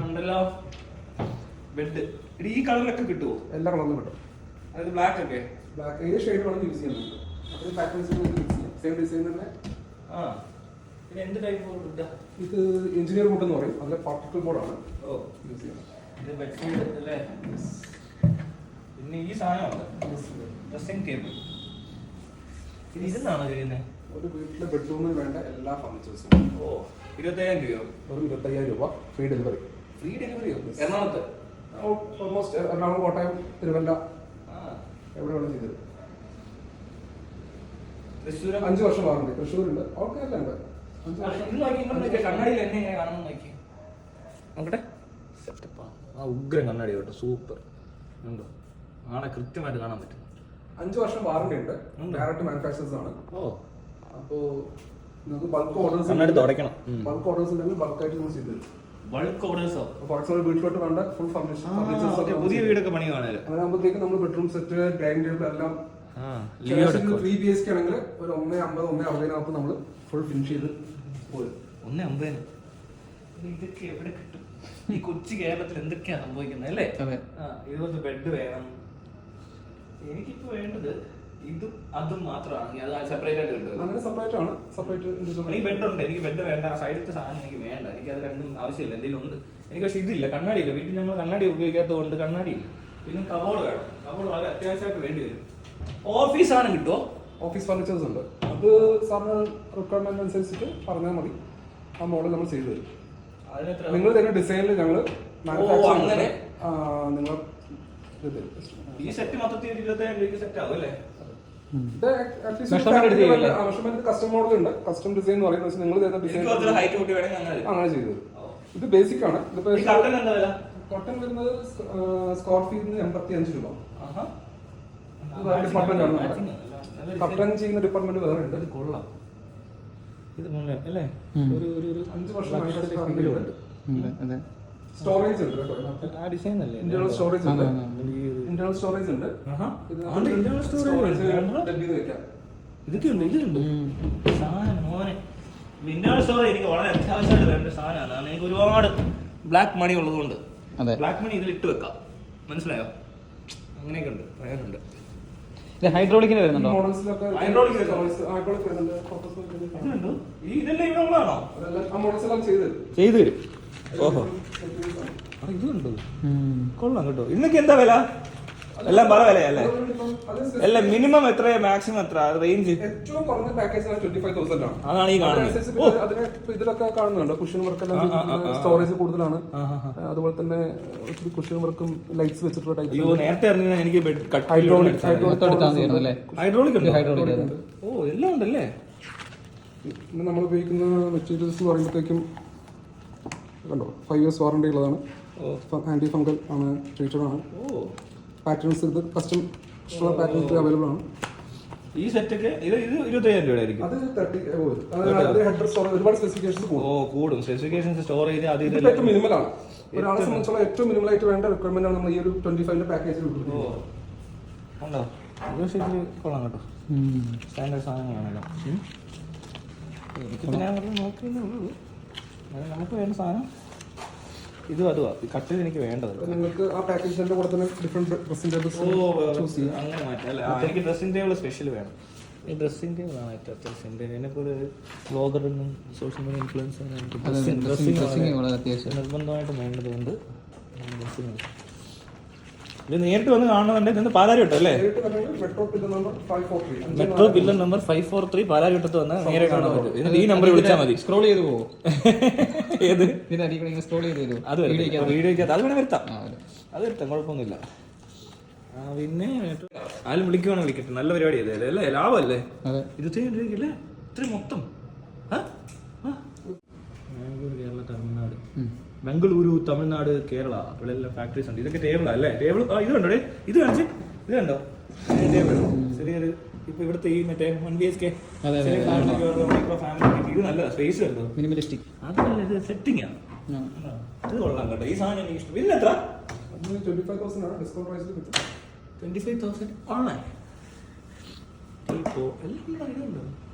ഉണ്ടല്ലോ ബെഡ്. ഈ കളറിലൊക്കെ കിട്ടുമോ? എല്ലാ കളറിലും കിട്ടും. അതായത് ബ്ലാക്ക് ഒക്കെ ബ്ലാക്ക് ഏത് ഷെയ്ഡ് വേണമെങ്കിൽ യൂസ് ചെയ്യുന്നുണ്ട്. അപ്പോൾ പാറ്റേൺസ് യൂസ് ചെയ്യാം. സെയിം ഡിസൈൻ തന്നെ. ആ പിന്നെ എന്ത് ടൈപ്പ് ബോർഡ്? ഇത് എഞ്ചിനീയർ ബോർഡ് എന്ന് പറയും. അതിലെ പാർട്ടിക്കിൾ ബോർഡാണ് യൂസ് ചെയ്യുന്നത്. ഇത് ബെഡ്ഷീറ്റ് അല്ലേ? പിന്നെ ഈ സാധനമാണ് ഡ്രസ്സിംഗ് ടേബിൾ. ഇത് ഇതെന്നാണോ ചെയ്യുന്നത്? ഒരു വീട്ടിലെ ബെഡ്റൂമിൽ വേണ്ട എല്ലാ ഫർണിച്ചേഴ്സും. 25,000 രൂപയോ? വെറും 25,000 രൂപ ഫ്രീ ഡെലിവറി. ഫ്രീ ഡെലിവറിയോ? എറണാകുളത്ത്? ഓൾമോസ്റ്റ് എറണാകുളം, കോട്ടയം, തിരുവല്ല എവിടെ വേണം ചെയ്തത്. തൃശ്ശൂർ 5 വർഷം വാറണ്ടി. തൃശ്ശൂരുണ്ട്, ഓക്കെ എല്ലാം ഉണ്ട്. 5 വർഷം. കണ്ണാടിയിൽ എന്നെ കാണാൻ നോക്കി നോക്കട്ടെ. സെറ്റപ്പാ. ആ ഉഗ്രം കണ്ണാടി കേട്ടോ, സൂപ്പർ. ഉണ്ടോ? ആളെ കൃത്യമായിട്ട് കാണാൻ പറ്റും. 5 വർഷം വാറണ്ടി ഉണ്ട്. ഡയറക്റ്റ് മാനുഫാക്ചേഴ്സ് ആണ്. അപ്പോൾ നമുക്ക് ബൾക്ക് ഓർഡേഴ്സ് ഉണ്ടെങ്കിൽ ബൾക്കായിട്ട് നമ്മൾ ചെയ്തു തരും. ബൾക്ക് ഓർഡേഴ്സോ? ഫോർ എക്സാമ്പിൾ വീട്ടിലോട്ട് വേണ്ട ഫുൾ ഫർണിച്ചർ, പുതിയ വീടൊക്കെ പണി കാണാറ്. അങ്ങനെ ആകുമ്പോഴത്തേക്ക് നമ്മൾ ബെഡ്റൂം സെറ്റ്, ഡൈനിങ് ടേബിൾ എല്ലാം 3 BHK ആണെങ്കിൽ ഒരു 150, 160 നമ്മൾ ഫുൾ ഫിനിഷ് ചെയ്ത് പോരും. 150. ഇതൊക്കെ എവിടെ കിട്ടും? ഈ കൊച്ചു കേരളത്തിൽ എന്തൊക്കെയാ സംഭവിക്കുന്നത് അല്ലേ? ഇതുപോലത്തെ ബെഡ് വേണം. എനിക്കിപ്പോ വേണ്ടത് ഇതും അതും മാത്രമാണ്. അത് സെപ്പറേറ്റ് ആയിട്ട് കിട്ടും. അങ്ങനെ സെപ്പറേറ്റ് ആണ്. സെപ്പറേറ്റ് എനിക്ക് ബെഡ് ഉണ്ട്. എനിക്ക് ബെഡ് വേണ്ട. സൈഡിലത്തെ സാധനം എനിക്ക് വേണ്ട. എനിക്ക് അത് രണ്ടും ആവശ്യമില്ല. എന്തെങ്കിലും ഉണ്ട്. എനിക്ക് പക്ഷെ ഇതില്ല, കണ്ണാടിയില്ല. വീട്ടിൽ നമ്മൾ കണ്ണാടി ഉപയോഗിക്കാത്തത് കൊണ്ട് കണ്ണാടിയില്ല. പിന്നെ കബോർഡ് വേണം. കബോർഡ് വളരെ അത്യാവശ്യമായിട്ട് വേണ്ടി വരും. ഓഫീസ് സാധനം കിട്ടുമോ? ഓഫീസ് ഫർണിച്ചേഴ്സ് ഉണ്ട്. അത് സാറിന് റിക്വയർമെന്റ് അനുസരിച്ചിട്ട് പറഞ്ഞാൽ മതി. ആ മോഡൽ നമ്മൾ ചെയ്തു തരും. നിങ്ങൾ തരുന്ന ഡിസൈനിൽ ഞങ്ങൾ നിങ്ങൾ ഈ സെറ്റ് മൊത്തത്തിൽ 25,000 രൂപയ്ക്ക് സെറ്റ് ആവും അല്ലേ? മെഷർമെന്റ് കസ്റ്റം മോഡൽ ഉണ്ട്. കസ്റ്റം ഡിസൈൻ എന്ന് പറയുന്നത് നിങ്ങൾ തരുന്ന ഡിസൈൻ അങ്ങനെ ചെയ്തു തരും. ഇത് ബേസിക് ആണ്. കോട്ടൺ വരുന്നത് സ്ക്വയർ ഫീറ്റിന് 85 രൂപ. ഡിപ്പാർട്ട്മെന്റ് ആണ്. കട്ടൻ ചെയ്യുന്ന ഡിപ്പാർട്ട്മെന്റ് വേറെ ഉണ്ട്. കൊള്ളാം. ഇത് അല്ലേ? ഒരു 5 വർഷം സ്റ്റോറേജ് ഉണ്ട്. ആ ഡിസൈൻ അല്ലേ? ഇന്റേണൽ സ്റ്റോറേജ് ഉണ്ട്. ഇന്റേണൽ സ്റ്റോറേജ് ഉണ്ട്. ഇതൊക്കെ ഉണ്ട്. ഇതിലുണ്ട് സാധനം മോനെ. ഇന്റേണൽ സ്റ്റോറേജ് എനിക്ക് വളരെ അത്യാവശ്യമായിട്ട് വേണ്ട സാധനമാണ്. എനിക്ക് ഒരുപാട് ബ്ലാക്ക് മണി ഉള്ളതുകൊണ്ട് ബ്ലാക്ക് മണി ഇതിൽ ഇട്ട് വെക്കാം. മനസ്സിലായോ? അങ്ങനെയൊക്കെ ഉണ്ട്. വേറുണ്ട്. ഹൈഡ്രോളിക്കിന് വരുന്നുണ്ടോ? ഹൈഡ്രോളിക് ചെയ്തു തരും. ഓഹോ, ഇതുണ്ട്. കൊള്ളാം കേട്ടോ. ഇന്നൊക്കെ എന്താ വില? എല്ലാം പല വിലയല്ലേ? അല്ല, മിനിമം എത്ര, മാക്സിമം എത്ര റേഞ്ച്? ഏറ്റവും കുറഞ്ഞ പാക്കേജ് 25,000 ആണ്. അതാണ് ഈ കാണുന്നത്. ഇതിലൊക്കെ കാണുന്നുണ്ട്. കുഷൻ വർക്ക് എല്ലാം സ്റ്റോറേജ് കൂടുതലാണ്. അതുപോലെ തന്നെ കുഷൻ വർക്കും ലൈറ്റ്സ് വെച്ചിട്ടുള്ള ടൈപ്പ്. അയ്യോ, നേരത്തെ അറിഞ്ഞ എനിക്ക് ഹൈഡ്രോളിക് ഉണ്ട്. ഓ, എല്ലാം ഉണ്ടല്ലേ? പിന്നെ നമ്മൾ ഉപയോഗിക്കുന്ന മെറ്റീരിയൽസ് എന്ന് പറയുമ്പോഴത്തേക്കും കണ്ടോ, 5 years വാറണ്ടി ഉള്ളതാണ്. ആന്റി ഫംഗൽ ആണ്, ട്രീറ്റഡ് ആണ്. പാറ്റേൺസ് ഇത് കസ്റ്റം പാറ്റേൺസ് അവൈലബിൾ ആണ്. ഈ സെറ്റൊക്കെ ഇത് 25,000 രൂപയായിരിക്കും. അത് 30 ഹെഡർ സ്റ്റോറേജ് ഒരുപാട് സ്പെസിഫിക്കേഷൻസ് കൂടും. സ്പെസിഫിക്കേഷൻസ് സ്റ്റോറേജ് ഏറ്റവും മിനിമൽ ആണ്. ഒരാളെ സംബന്ധിച്ചുള്ള ഏറ്റവും മിനിമൽ ആയിട്ട് വേണ്ട റിക്വയർമെന്റ് ആണ് നമ്മൾ ഈ ഒരു 25 പാക്കേജിൽ കൊടുക്കുന്നത്. ഉണ്ടോ? കൊള്ളാം കേട്ടോ. സ്റ്റാൻഡേർഡ് സാധനങ്ങളാണല്ലോ. എനിക്കിപ്പോൾ ഞാൻ നോക്കിയേ ഉള്ളൂ. നമുക്ക് വേണ്ട സാധനം ഇതും അതുവാ. കട്ടിൽ എനിക്ക് വേണ്ടത്. നിങ്ങൾക്ക് ആ പാക്കേജിന്റെ കൂടെ തന്നെ ഡിഫറെന്റ് ഡ്രസ്സിംഗ് ടേബിൾസ് ചൂസ് ചെയ്യാം. അങ്ങനെ മാറ്റാം അല്ലേ? എനിക്ക് ഡ്രസ്സിംഗ് ടേബിൾ സ്പെഷ്യൽ വേണം. ഈ ഡ്രസ്സിംഗ് ടേബിൾ ആണ് ഏറ്റവും അത്യാവശ്യം. എന്നെപ്പോലെ ഒരു ബ്ലോഗറിനും സോഷ്യൽ മീഡിയ ഇൻഫ്ലുവൻസറിനും എനിക്ക് ഡ്രസ്സിംഗ് നിർബന്ധമായിട്ട് വേണ്ടതുകൊണ്ട് ഡ്രസ്സിംഗ്. ഇത് നേരിട്ട് വന്ന് കാണുന്നുണ്ടെങ്കിൽ പാലാരിവട്ടം അല്ലേ? മെട്രോ പില്ലർ നമ്പർ 543 പാലാരിവട്ടത്ത് വന്ന് നേരെ കാണാൻ പറ്റും. ഈ നമ്പർ വിളിച്ചാൽ മതി. സ്ക്രോൾ ചെയ്ത് പോകും. ഏത് സ്ക്രോൾ ചെയ്ത് വരും. അത് വീഡിയോക്കകത്ത് അത് വേണേ വരുത്താം. അത് വരുത്താം, കുഴപ്പമൊന്നുമില്ല. പിന്നെ ആരും വിളിക്കുവാണെങ്കിൽ വിളിക്കട്ടെ. നല്ല പരിപാടി അല്ലേ? ലാഭമല്ലേ? 25,000 രൂപയ്ക്കല്ലേ ഇത്രയും മൊത്തം? കേരള, തമിഴ്നാട്, ബംഗളൂരു, തമിഴ്നാട്, കേരള, ഇവിടെ എല്ലാം ഫാക്ടറീസ് ഉണ്ട്. ഇതൊക്കെ ടേബിളാ അല്ലേ? ടേബിൾ ഇത് കണ്ടോ? ഇത് കാണിച്ച്. ഇത് കണ്ടോ? ടേബിൾ ചെറിയൊരു ഇപ്പൊ ഇവിടുത്തെ ഈ മറ്റേ 1 BHK മൈക്രോ ഫാമിലി. ഇത് നല്ല സ്പേസ് കണ്ടോ? മിനിമലിസ്റ്റിക്. അതല്ല, ഇത് സെറ്റിംഗ് ആണ്. ഇത് കൊള്ളാം കേട്ടോ. ഈ സാധനം എനിക്ക് ഇഷ്ടം. ഇതിന് എത്ര? 25,000 ആണ്. ഡിസ്കൗണ്ട് പ്രൈസിൽ കിട്ടും. 25,000 ഓൺലൈൻ. എല്ലാം ഇതുണ്ട്.